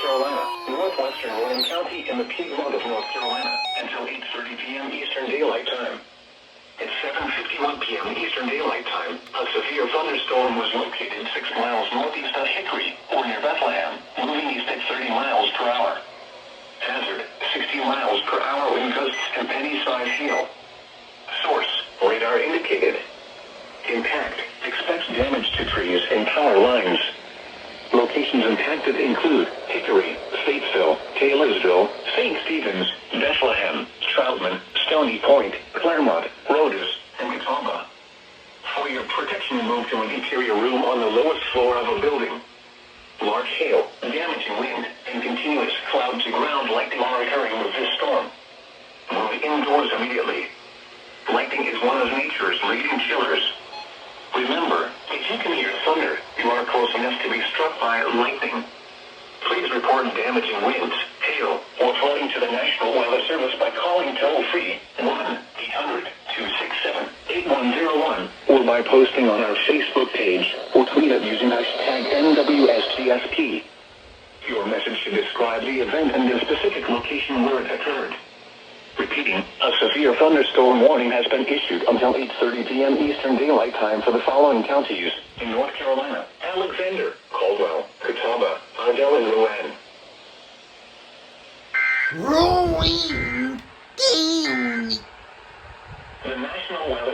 Carolina, northwestern Rowan County, in the Piedmont of North Carolina, until 8:30 p.m. Eastern Daylight Time. At 7:51 p.m. Eastern Daylight Time, a severe thunderstorm was located 6 miles northeast of Hickory, or near Bethlehem, moving east at 30 miles per hour. Hazard, 60 miles per hour wind gusts and penny-sized hail. Source, radar indicated. Impact, expects damage to trees and power lines. Locations impacted include Hickory, Statesville, Taylorsville, St. Stephen's, Bethlehem, Troutman, Stony Point, Claremont, Rhodes, and Catawba. For your protection, move to an interior room on the lowest floor of a building. Large hail, damaging wind, and continuous cloud-to-ground lightning are occurring with this storm. Move indoors immediately. Lightning is one of nature's leading killers. Remember, if you can hear thunder, you are close enough to be struck by lightning. Please report damaging winds, hail, or flooding to the National Weather Service by calling toll-free 1-800-267-8101 or by posting on our Facebook page or tweet it using hashtag NWSGSP. Your message should describe the event and the specific location where it occurred. Repeating, a severe thunderstorm warning has been issued until 8:30 p.m. Eastern Daylight Time for the following counties in North Carolina: Alexander, Caldwell, Catawba, Ardell, and Rowan. Rolling down. The National Weather